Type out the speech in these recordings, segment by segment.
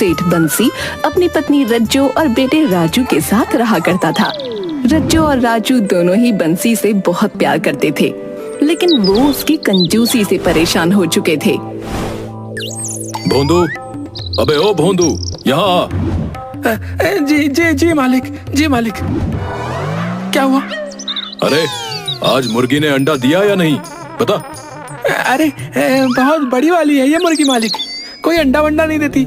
सेठ बंसी अपनी पत्नी रज्जो और बेटे राजू के साथ रहा करता था। रज्जो और राजू दोनों ही बंसी से बहुत प्यार करते थे, लेकिन वो उसकी कंजूसी से परेशान हो चुके थे। भोंदू, अबे ओ भोंदू, यहाँ जी जी जी मालिक, जी मालिक। क्या हुआ? अरे आज मुर्गी ने अंडा दिया या नहीं पता? अरे बहुत बड़ी वाली है ये मुर्गी मालिक, कोई अंडा वंडा नहीं देती।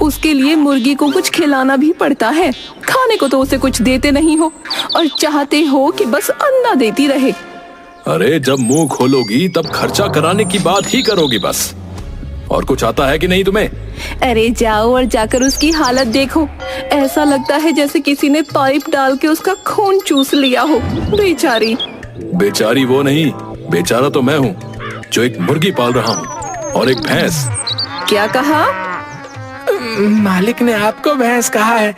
उसके लिए मुर्गी को कुछ खिलाना भी पड़ता है। खाने को तो उसे कुछ देते नहीं हो और चाहते हो कि बस अंडा देती रहे। अरे जब मुंह खोलोगी तब खर्चा कराने की बात ही करोगी बस। और कुछ आता है कि नहीं तुम्हें? अरे जाओ और जाकर उसकी हालत देखो। ऐसा लगता है जैसे किसी ने पाइप डाल के उसका खून चूस लिया हो। बेचारी। बेचारी वो नहीं, बेचारा तो मैं हूँ जो एक मुर्गी पाल रहा हूँ और एक भैंस। क्या कहा? मालिक ने आपको भैंस कहा है।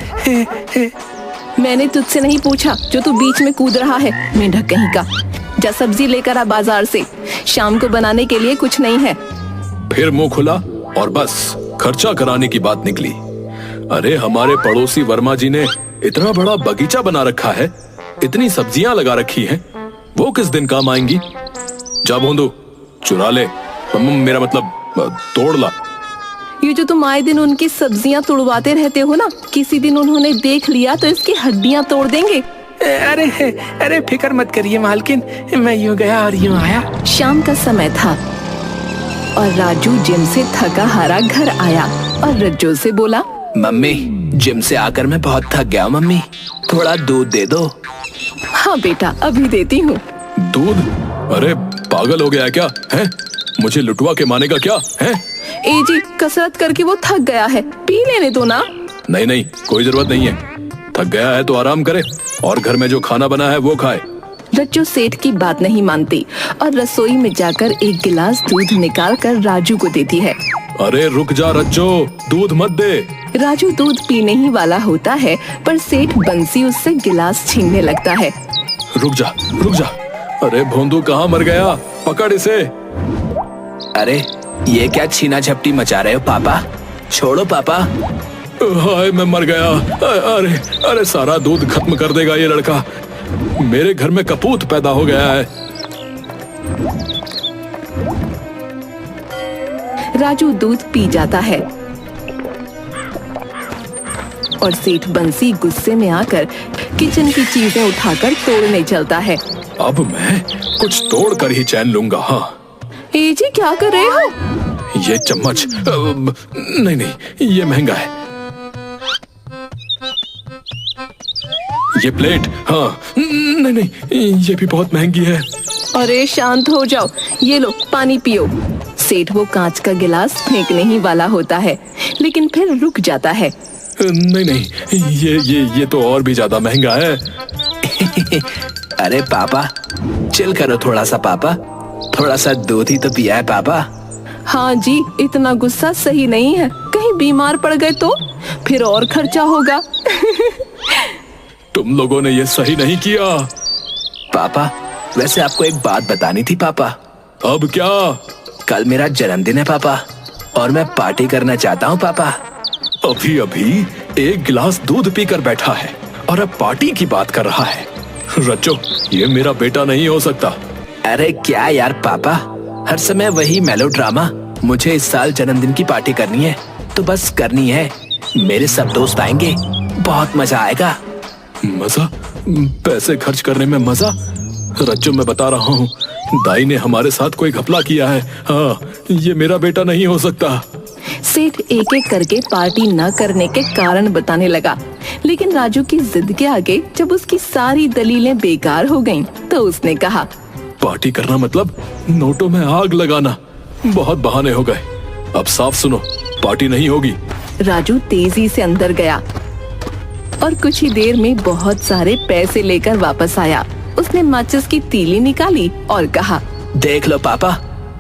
मैंने तुझसे नहीं पूछा जो तू बीच में कूद रहा है, मेंढक कहीं का। जा सब्जी लेकर आ बाजार से, शाम को बनाने के लिए कुछ नहीं है। फिर मुंह खुला और बस खर्चा कराने की बात निकली। अरे हमारे पड़ोसी वर्मा जी ने इतना बड़ा बगीचा बना रखा है, इतनी सब्जियां लगा रखी हैं, वो किस दिन काम आएंगी? जा भोंदू, चुरा ले, मेरा मतलब तोड़ ला। ये जो तुम आए दिन उनकी सब्जियां तोड़वाते रहते हो ना, किसी दिन उन्होंने देख लिया तो इसकी हड्डियां तोड़ देंगे। अरे अरे फिक्र मत करिए मालकिन, मैं यूं गया और यूं आया। शाम का समय था और राजू जिम से थका हारा घर आया और रज्जो से बोला, मम्मी जिम से आकर मैं बहुत थक गया। मम्मी थोड़ा दूध दे दो। हाँ बेटा, अभी देती हूँ। दूध? अरे पागल हो गया क्या है? मुझे लुटवा के मानेगा क्या है? ए जी, कसरत करके वो थक गया है, पी लेने दो ना। नहीं नहीं, कोई जरूरत नहीं है। थक गया है तो आराम करे और घर में जो खाना बना है वो खाए। रज्जो सेठ की बात नहीं मानती और रसोई में जाकर एक गिलास दूध निकाल कर राजू को देती है। अरे रुक जा रज्जो, दूध मत दे। राजू दूध पीने ही वाला होता है, पर सेठ बंसी उससे गिलास छीनने लगता है। रुक जा, रुक जा। अरे भोंदू कहाँ मर गया? पकड़ इसे। अरे ये क्या छीना झपटी मचा रहे हो पापा? छोड़ो पापा। हाय मैं मर गया। अरे अरे सारा दूध खत्म कर देगा ये लड़का। मेरे घर में कपूत पैदा हो गया है। राजू दूध पी जाता है और सेठ बंसी गुस्से में आकर किचन की चीजें उठाकर तोड़ने चलता है। अब मैं कुछ तोड़ कर ही चैन लूंगा। हाँ ए जी, क्या कर रहे हो? ये चम्मच नहीं नहीं, ये महंगा है। ये प्लेट, हाँ नहीं नहीं, ये भी बहुत महंगी है। अरे शांत हो जाओ, ये लो पानी पियो। सेठ वो कांच का गिलास फेंकने ही वाला होता है, लेकिन फिर रुक जाता है। नहीं नहीं, ये तो और भी ज्यादा महंगा है। अरे पापा चिल करो थोड़ा सा पापा, थोड़ा सा दूध ही तो पिया है पापा। हाँ जी, इतना गुस्सा सही नहीं है, कहीं बीमार पड़ गए तो फिर और खर्चा होगा। तुम लोगों ने ये सही नहीं किया। पापा वैसे आपको एक बात बतानी थी पापा। अब क्या? कल मेरा जन्मदिन है पापा और मैं पार्टी करना चाहता हूँ पापा। अभी अभी एक गिलास दूध पीकर बैठा है और अब पार्टी की बात कर रहा है। रज्जो, ये मेरा बेटा नहीं हो सकता। अरे क्या यार पापा, हर समय वही मेलोड्रामा। मुझे इस साल जन्मदिन की पार्टी करनी है तो बस करनी है। मेरे सब दोस्त आएंगे, बहुत मजा आएगा। मजा? पैसे खर्च करने में मजा? रज्जो मैं बता रहा हूँ, दाई ने हमारे साथ कोई घपला किया है। हाँ, ये मेरा बेटा नहीं हो सकता। सेठ एक एक करके पार्टी न करने के कारण बताने लगा, लेकिन राजू की जिद के आगे जब उसकी सारी दलीलें बेकार हो गईं, तो उसने कहा, पार्टी करना मतलब नोटों में आग लगाना। बहुत बहाने हो गए, अब साफ सुनो, पार्टी नहीं होगी। राजू तेजी से अंदर गया और कुछ ही देर में बहुत सारे पैसे लेकर वापस आया। उसने माचिस की तीली निकाली और कहा, देख लो पापा,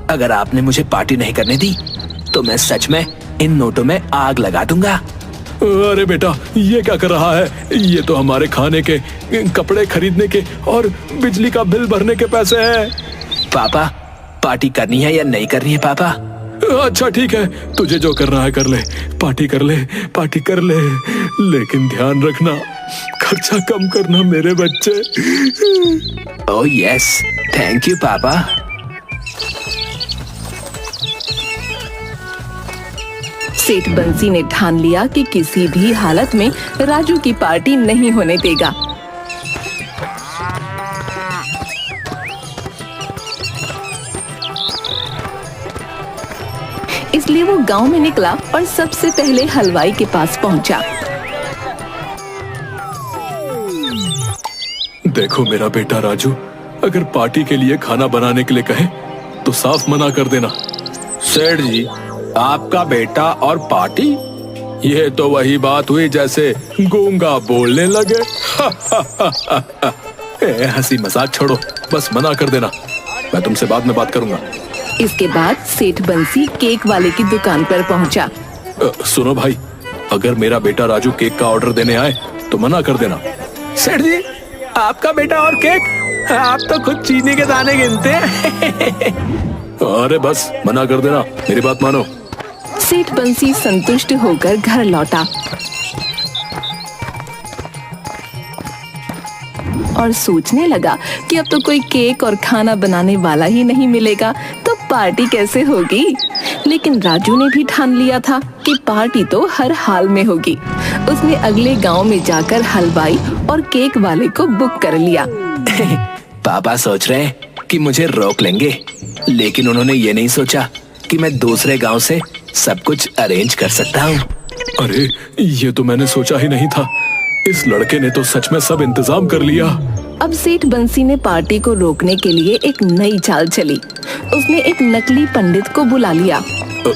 अगर आपने मुझे पार्टी नहीं करने दी तो मैं सच में इन नोटों में आग लगा दूंगा। अरे बेटा, ये क्या कर रहा है? ये तो हमारे खाने के, कपड़े खरीदने के और बिजली का बिल भरने के पैसे हैं। पापा पार्टी करनी है या नहीं करनी है पापा? अच्छा ठीक है, तुझे जो करना है कर ले, पार्टी कर ले, पार्टी कर ले, लेकिन ध्यान रखना खर्चा कम करना मेरे बच्चे। ओह यस, थैंक यू पापा। सेठ बंसी ने ठान लिया कि किसी भी हालत में राजू की पार्टी नहीं होने देगा। इसलिए वो गांव में निकला और सबसे पहले हलवाई के पास पहुंचा। देखो मेरा बेटा राजू, अगर पार्टी के लिए खाना बनाने के लिए कहे तो साफ मना कर देना। सेठ जी, आपका बेटा और पार्टी, ये तो वही बात हुई जैसे गूंगा बोलने लगे। हंसी मजाक छोड़ो, बस मना कर देना, मैं तुमसे बाद में बात करूंगा। इसके बाद सेठ बंसी केक वाले की दुकान पर पहुंचा। सुनो भाई, अगर मेरा बेटा राजू केक का ऑर्डर देने आए तो मना कर देना। सेठ जी, आपका बेटा और केक? आप तो खुद चीनी के दाने गिनते हैं। अरे बस मना कर देना, मेरी बात मानो। सेठ बंसी संतुष्ट होकर घर लौटा और सोचने लगा कि अब तो कोई केक और खाना बनाने वाला ही नहीं मिलेगा तो पार्टी कैसे होगी। लेकिन राजू ने भी ठान लिया था कि पार्टी तो हर हाल में होगी। उसने अगले गांव में जाकर हलवाई और केक वाले को बुक कर लिया। पापा सोच रहे हैं कि मुझे रोक लेंगे, लेकिन उन्होंने ये नहीं सोचा कि मैं दूसरे गांव से सब कुछ अरेंज कर सकता हूँ। अरे ये तो मैंने सोचा ही नहीं था, इस लड़के ने तो सच में सब इंतजाम कर लिया। अब सेठ बंसी ने पार्टी को रोकने के लिए एक नई चाल चली। उसने एक नकली पंडित को बुला लिया।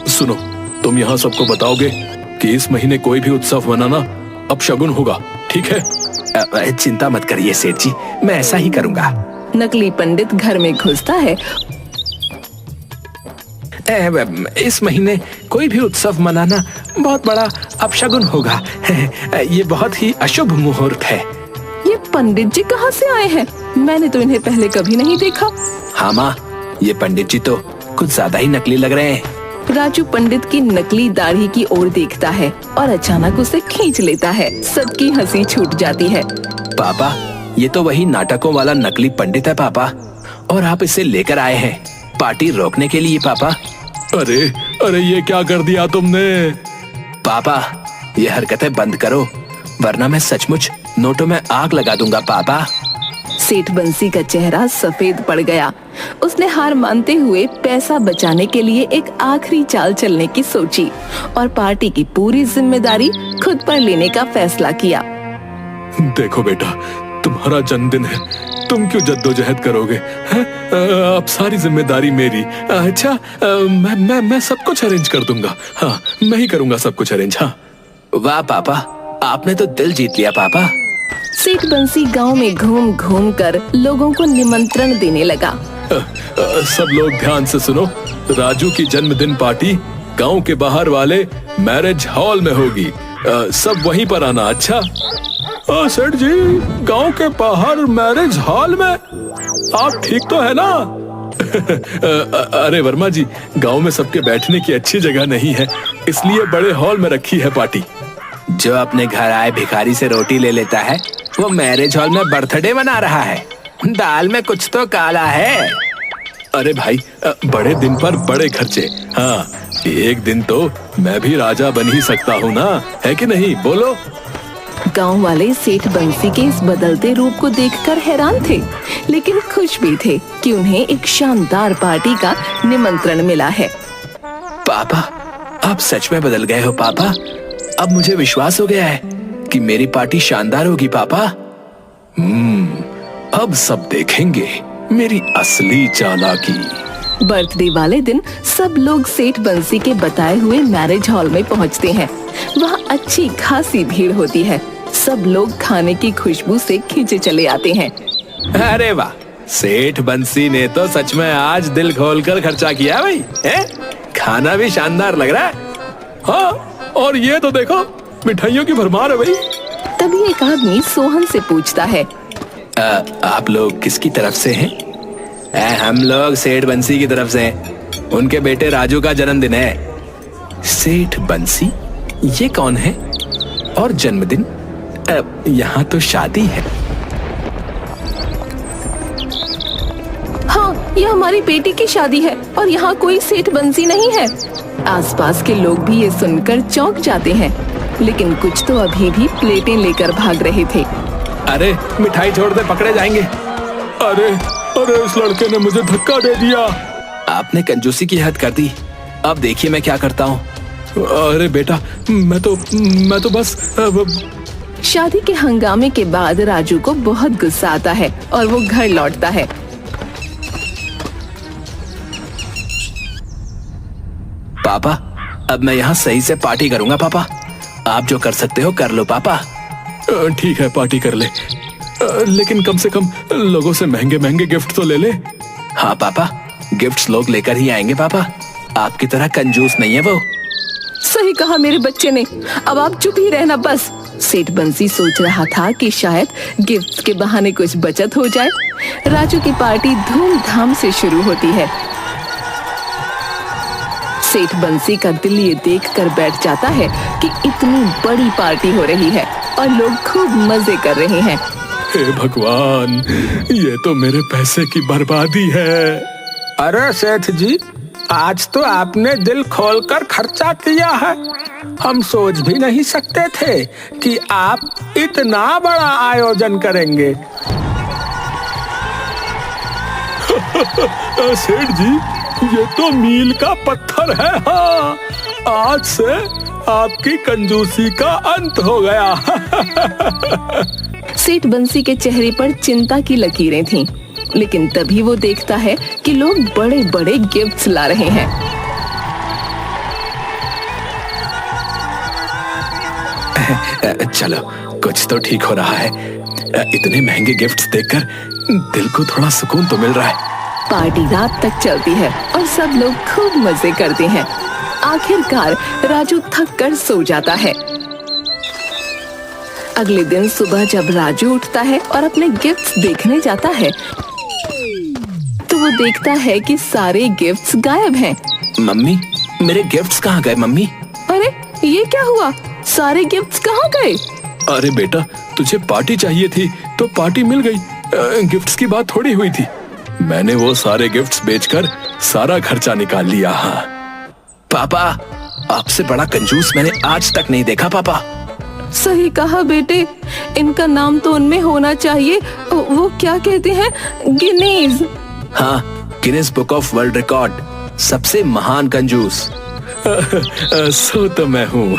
सुनो, तुम यहाँ सबको बताओगे कि इस महीने कोई भी उत्सव मनाना अपशगुन होगा, ठीक है? चिंता मत करिए सेठ जी, मैं ऐसा ही करूँगा। नकली पंडित घर में घुसता है। इस महीने कोई भी उत्सव मनाना बहुत बड़ा अपशगुन होगा। ये बहुत ही अशुभ मुहूर्त है। ये पंडित जी कहाँ से आए हैं? मैंने तो इन्हें पहले कभी नहीं देखा। हाँ माँ, ये पंडित जी तो कुछ ज्यादा ही नकली लग रहे हैं। राजू पंडित की नकली दाढ़ी की ओर देखता है और अचानक उसे खींच लेता है। सबकी हंसी छूट जाती है। पापा, ये तो वही नाटकों वाला नकली पंडित है पापा, और आप इसे लेकर आए हैं पार्टी रोकने के लिए पापा। अरे अरे ये क्या कर दिया तुमने? पापा, ये हरकतें बंद करो, वरना मैं सचमुच नोटों में आग लगा दूंगा पापा। सेठ बंसी का चेहरा सफेद पड़ गया। उसने हार मानते हुए पैसा बचाने के लिए एक आखिरी चाल चलने की सोची और पार्टी की पूरी जिम्मेदारी खुद पर लेने का फैसला किया। देखो बेटा, तुम्हारा जन्मदिन है, तुम क्यों जद्दोजहद करोगे? अब सारी जिम्मेदारी मेरी। अच्छा, मैं सब कुछ अरेंज कर दूंगा। हाँ, मैं ही करूंगा सब कुछ अरेंज। हाँ। वाह पापा, आपने तो दिल जीत लिया पापा। सेठ बंसी गांव में घूम घूम कर लोगों को निमंत्रण देने लगा। सब लोग ध्यान से सुनो, राजू की जन्मदिन पार्टी गांव के बाहर वाले मैरिज हॉल में होगी। सब वहीं पर आना। अच्छा? सेठ जी, गांव के बाहर मैरिज हॉल में? आप ठीक तो है ना? अरे वर्मा जी, गांव में सबके बैठने की अच्छी जगह नहीं है, इसलिए बड़े हॉल में रखी है पार्टी। जो अपने घर आए भिखारी से रोटी ले लेता है, वो मैरिज हॉल में बर्थडे मना रहा है। दाल में कुछ तो काला है। अरे भाई, बड़े दिन पर बड़े खर्चे। हाँ, एक दिन तो मैं भी राजा बन ही सकता हूँ ना, है कि नहीं? बोलो। गांव वाले सेठ बंसी के इस बदलते रूप को देखकर हैरान थे, लेकिन खुश भी थे कि उन्हें एक शानदार पार्टी का निमंत्रण मिला है। पापा, आप सच में बदल गए हो पापा। अब मुझे विश्वास हो गया है कि मेरी पार्टी शानदार होगी पापा। अब सब देखेंगे मेरी असली चालाकी। बर्थडे वाले दिन सब लोग सेठ बंसी के बताए हुए मैरिज हॉल में पहुंचते हैं। वहाँ अच्छी खासी भीड़ होती है। सब लोग खाने की खुशबू से खींचे चले आते हैं। अरे वाह, सेठ बंसी ने तो सच में आज दिल खोलकर खर्चा किया भाई। खाना भी शानदार लग रहा है। हाँ, और ये तो देखो, मिठाइयों की भरमार है भाई। तभी एक आदमी सोहन से पूछता है, आप लोग किसकी तरफ से हैं? हम लोग सेठ बंसी की तरफ से हैं। उनके बेटे राजू का जन्मदिन है। सेठ बंसी, ये कौन है? और जन्मदिन? यहाँ तो शादी है। हाँ, यह हमारी बेटी की शादी है और यहाँ कोई सेठ बंसी नहीं है। आसपास के लोग भी ये सुनकर चौंक जाते हैं, लेकिन कुछ तो अभी भी प्लेटें लेकर भाग रहे थे। अरे मिठाई छोड़ दे, पकड़े जाएंगे। अरे अरे इस लड़के ने मुझे धक्का दे दिया। आपने कंजूसी की हद कर दी। अब देखिए मैं क्या करता हूँ। अरे बेटा, मैं तो बस शादी के हंगामे के बाद राजू को बहुत गुस्सा आता है और वो घर लौटता है। पापा, अब मैं यहाँ सही से पार्टी करूंगा। पापा, आप जो कर सकते हो कर लो। पापा ठीक है, पार्टी कर ले, लेकिन कम से कम लोगों से महंगे महंगे गिफ्ट तो ले ले। हाँ पापा, गिफ्ट्स लोग लेकर ही आएंगे। पापा, आपकी तरह कंजूस नहीं है वो। सही कहा मेरे बच्चे ने। अब आप चुप ही रहना बस। सेठ बंसी सोच रहा था कि शायद गिफ्ट के बहाने कुछ बचत हो जाए। राजू की पार्टी धूमधाम से शुरू होती है। सेठ बंसी का दिल ये देखकर बैठ जाता है कि इतनी बड़ी पार्टी हो रही है और लोग खूब मजे कर रहे हैं। हे भगवान, ये तो मेरे पैसे की बर्बादी है। अरे सेठ जी, आज तो आपने दिल खोलकर खर्चा किया है। हम सोच भी नहीं सकते थे कि आप इतना बड़ा आयोजन करेंगे। सेठ जी, ये तो मील का पत्थर है। हाँ, आज से आपकी कंजूसी का अंत हो गया। सेठ बंसी के चेहरे पर चिंता की लकीरें थीं, लेकिन तभी वो देखता है कि लोग बड़े बड़े गिफ्ट्स ला रहे हैं। चलो, कुछ तो ठीक हो रहा है। इतने महंगे गिफ्ट्स देखकर दिल को थोड़ा सुकून तो मिल रहा है। पार्टी रात तक चलती है और सब लोग खूब मजे करते हैं। आखिरकार राजू थक कर सो जाता है। अगले दिन सुबह जब राजू उठता है और अपने गिफ्ट्स देखने जाता है, तो वो देखता है कि सारे गिफ्ट्स गायब हैं। मम्मी, मेरे गिफ्ट्स कहाँ गए? मम्मी, अरे ये क्या हुआ? सारे गिफ्ट्स कहाँ गए? अरे बेटा, तुझे पार्टी चाहिए थी तो पार्टी मिल गई। गिफ्ट्स की बात थोड़ी हुई थी। मैंने वो सारे गिफ्ट्स बेचकर सारा खर्चा निकाल लिया। हाँ पापा, आपसे बड़ा कंजूस मैंने आज तक नहीं देखा। पापा, सही कहा बेटे, इनका नाम तो उनमें होना चाहिए। वो क्या कहते हैं, गिनीज। हाँ, Guinness book of world record, सबसे महान कंजूस। सो तो मैं हूँ।